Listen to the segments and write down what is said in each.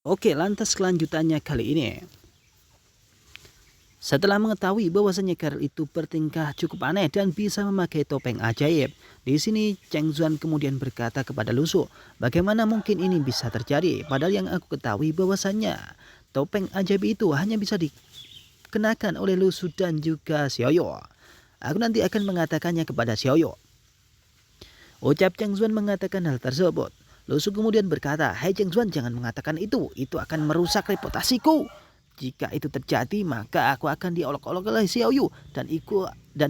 Oke, lantas kelanjutannya kali ini. Setelah mengetahui bahwasanya Carol itu bertingkah cukup aneh dan bisa memakai topeng ajaib, di sini Cheng Zuan kemudian berkata kepada Lu Su, bagaimana mungkin ini bisa terjadi? Padahal yang aku ketahui bahwasanya topeng ajaib itu hanya bisa dikenakan oleh Lu Su dan juga Xiaoyu. Aku nanti akan mengatakannya kepada Xiaoyu. Ucap Cheng Zuan mengatakan hal tersebut. Lu Su kemudian berkata, "Hai Cheng Zuan, jangan mengatakan itu akan merusak reputasiku. Jika itu terjadi, maka aku akan diolok-olok oleh Xiao Yu dan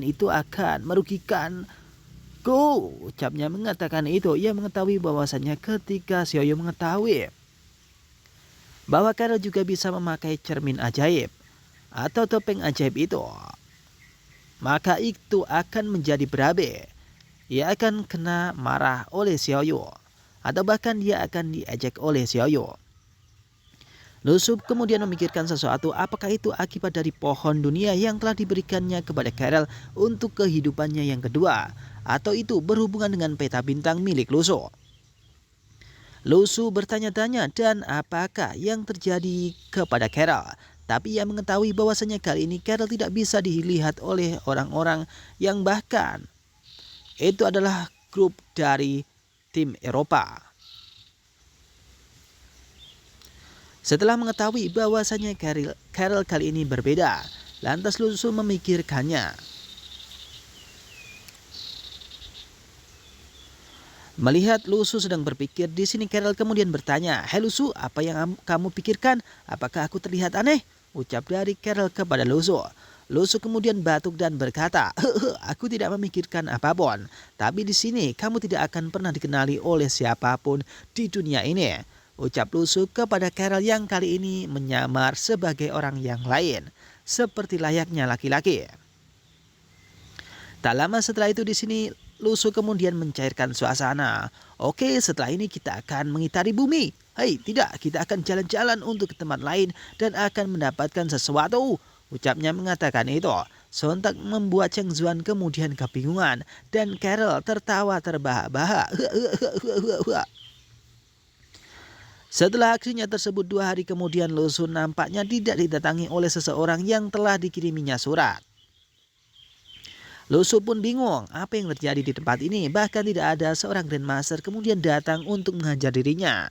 itu akan merugikanku." Ucapnya mengatakan itu, ia mengetahui bahwasanya ketika Xiao Yu mengetahui bahwa Carol juga bisa memakai cermin ajaib atau topeng ajaib itu, maka itu akan menjadi berabe. Ia akan kena marah oleh Xiao Yu atau bahkan dia akan diejek oleh Xiao Yu. Lu Su kemudian memikirkan sesuatu, apakah itu akibat dari pohon dunia yang telah diberikannya kepada Carol untuk kehidupannya yang kedua, atau itu berhubungan dengan peta bintang milik Lu Su. Lu Su bertanya-tanya dan apakah yang terjadi kepada Carol. Tapi ia mengetahui bahwasanya kali ini Carol tidak bisa dilihat oleh orang-orang yang bahkan itu adalah grup dari tim Eropa. Setelah mengetahui bahwasanya Carol kali ini berbeda, lantas Lu Su memikirkannya. Melihat Lu Su sedang berpikir, di sini Carol kemudian bertanya, "Hai Lu Su, apa yang kamu pikirkan? Apakah aku terlihat aneh?" Ucap dari Carol kepada Lu Su. Lu Su kemudian batuk dan berkata, "Aku tidak memikirkan apapun. Tapi di sini kamu tidak akan pernah dikenali oleh siapapun di dunia ini." Ucap Lu Su kepada Carol yang kali ini menyamar sebagai orang yang lain, seperti layaknya laki-laki. Tak lama setelah itu di sini Lu Su kemudian mencairkan suasana. "Oke, setelah ini kita akan mengitari bumi. Hei, tidak, kita akan jalan-jalan untuk ke tempat lain dan akan mendapatkan sesuatu." Ucapnya mengatakan itu. Sontak membuat Cheng Zuan kemudian kebingungan dan Carol tertawa terbahak-bahak. Setelah aksinya tersebut 2 hari kemudian, Lu Su nampaknya tidak didatangi oleh seseorang yang telah dikiriminya surat. Lu Su pun bingung apa yang terjadi di tempat ini, bahkan tidak ada seorang Grandmaster kemudian datang untuk menghajar dirinya.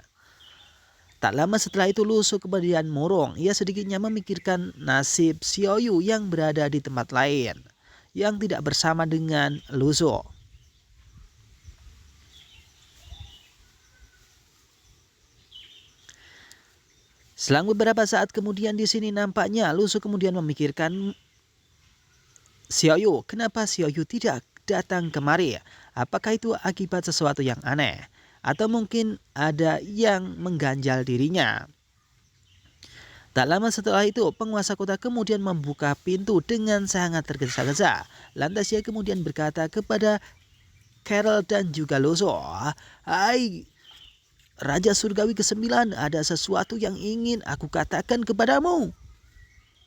Tak lama setelah itu Lu Su kemudian murung, ia sedikitnya memikirkan nasib Xiao Yu yang berada di tempat lain, yang tidak bersama dengan Lu Su. Selang beberapa saat kemudian di sini nampaknya Lu Su kemudian memikirkan, "Xiao Yu, kenapa Xiao Yu tidak datang kemari? Apakah itu akibat sesuatu yang aneh? Atau mungkin ada yang mengganjal dirinya?" Tak lama setelah itu, penguasa kota kemudian membuka pintu dengan sangat tergesa-gesa. Lantas ia kemudian berkata kepada Carol dan juga Lu Su, "Hai Raja Surgawi ke-9, ada sesuatu yang ingin aku katakan kepadamu."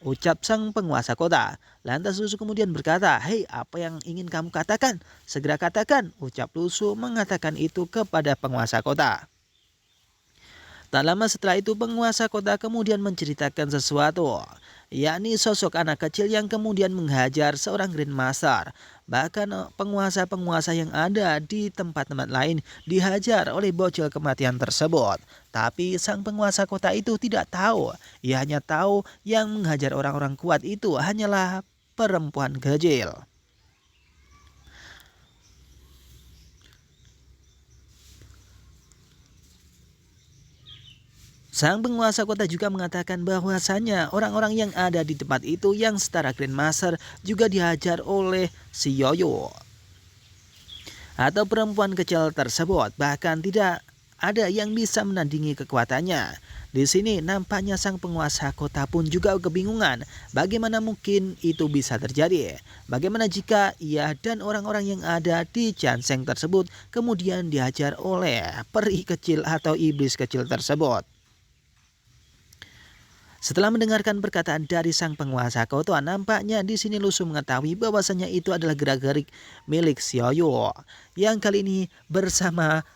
Ucap sang penguasa kota. Lantas Lu Su kemudian berkata, "Hei, apa yang ingin kamu katakan? Segera katakan." Ucap Lu Su mengatakan itu kepada penguasa kota. Tak lama setelah itu penguasa kota kemudian menceritakan sesuatu, yakni sosok anak kecil yang kemudian menghajar seorang Grandmaster. Bahkan penguasa-penguasa yang ada di tempat-tempat lain dihajar oleh bocil kematian tersebut. Tapi sang penguasa kota itu tidak tahu, ia hanya tahu yang menghajar orang-orang kuat itu hanyalah perempuan kecil. Sang penguasa kota juga mengatakan bahwasanya orang-orang yang ada di tempat itu yang setara Grandmaster juga dihajar oleh si Yoyo atau perempuan kecil tersebut. Bahkan tidak ada yang bisa menandingi kekuatannya. Di sini nampaknya sang penguasa kota pun juga kebingungan. Bagaimana mungkin itu bisa terjadi? Bagaimana jika ia dan orang-orang yang ada di Janseng tersebut kemudian dihajar oleh peri kecil atau iblis kecil tersebut? Setelah mendengarkan perkataan dari sang penguasa kota, nampaknya di sini Lu Su mengetahui bahwasanya itu adalah gerak-gerik milik Xiao Yu yang kali ini bersama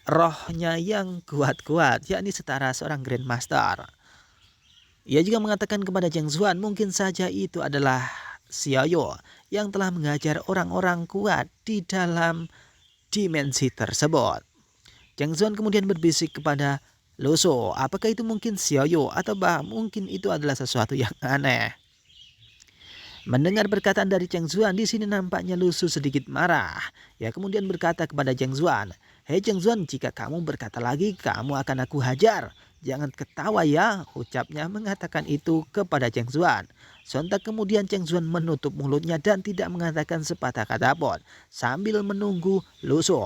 rohnya yang kuat-kuat, yakni setara seorang Grandmaster. Ia juga mengatakan kepada Zheng Zuan mungkin saja itu adalah Xiaoyu yang telah mengajar orang-orang kuat di dalam dimensi tersebut. Zheng Zuan kemudian berbisik kepada Lu Su, apakah itu mungkin Xiaoyu atau mungkin itu adalah sesuatu yang aneh. Mendengar perkataan dari Zheng Zuan, di sini nampaknya Lu Su sedikit marah. Ia kemudian berkata kepada Zheng Zuan, "Hei Zheng Zuan, jika kamu berkata lagi, kamu akan aku hajar. Jangan ketawa ya," ucapnya mengatakan itu kepada Zheng Zuan. Sontak kemudian Zheng Zuan menutup mulutnya dan tidak mengatakan sepatah kata pun sambil menunggu Lu Su.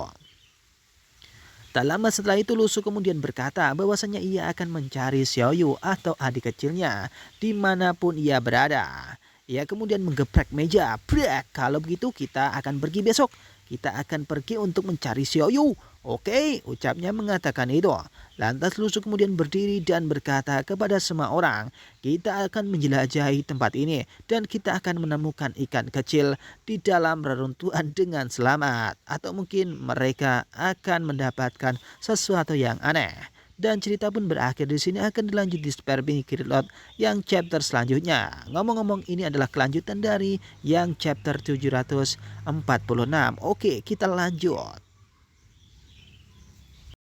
Tak lama setelah itu Lu Su kemudian berkata bahwasanya ia akan mencari Xiaoyu atau adik kecilnya dimanapun ia berada. Ia kemudian menggeprek meja. "Brak, kalau begitu kita akan pergi besok. Kita akan pergi untuk mencari Xiaoyu." "Oke," ucapnya mengatakan itu. Lantas Lu Su kemudian berdiri dan berkata kepada semua orang, "Kita akan menjelajahi tempat ini dan kita akan menemukan ikan kecil di dalam reruntuhan dengan selamat. Atau mungkin mereka akan mendapatkan sesuatu yang aneh." Dan cerita pun berakhir di sini, akan dilanjut di Spare Lot yang chapter selanjutnya. Ngomong-ngomong, ini adalah kelanjutan dari yang chapter 746. Oke, kita lanjut.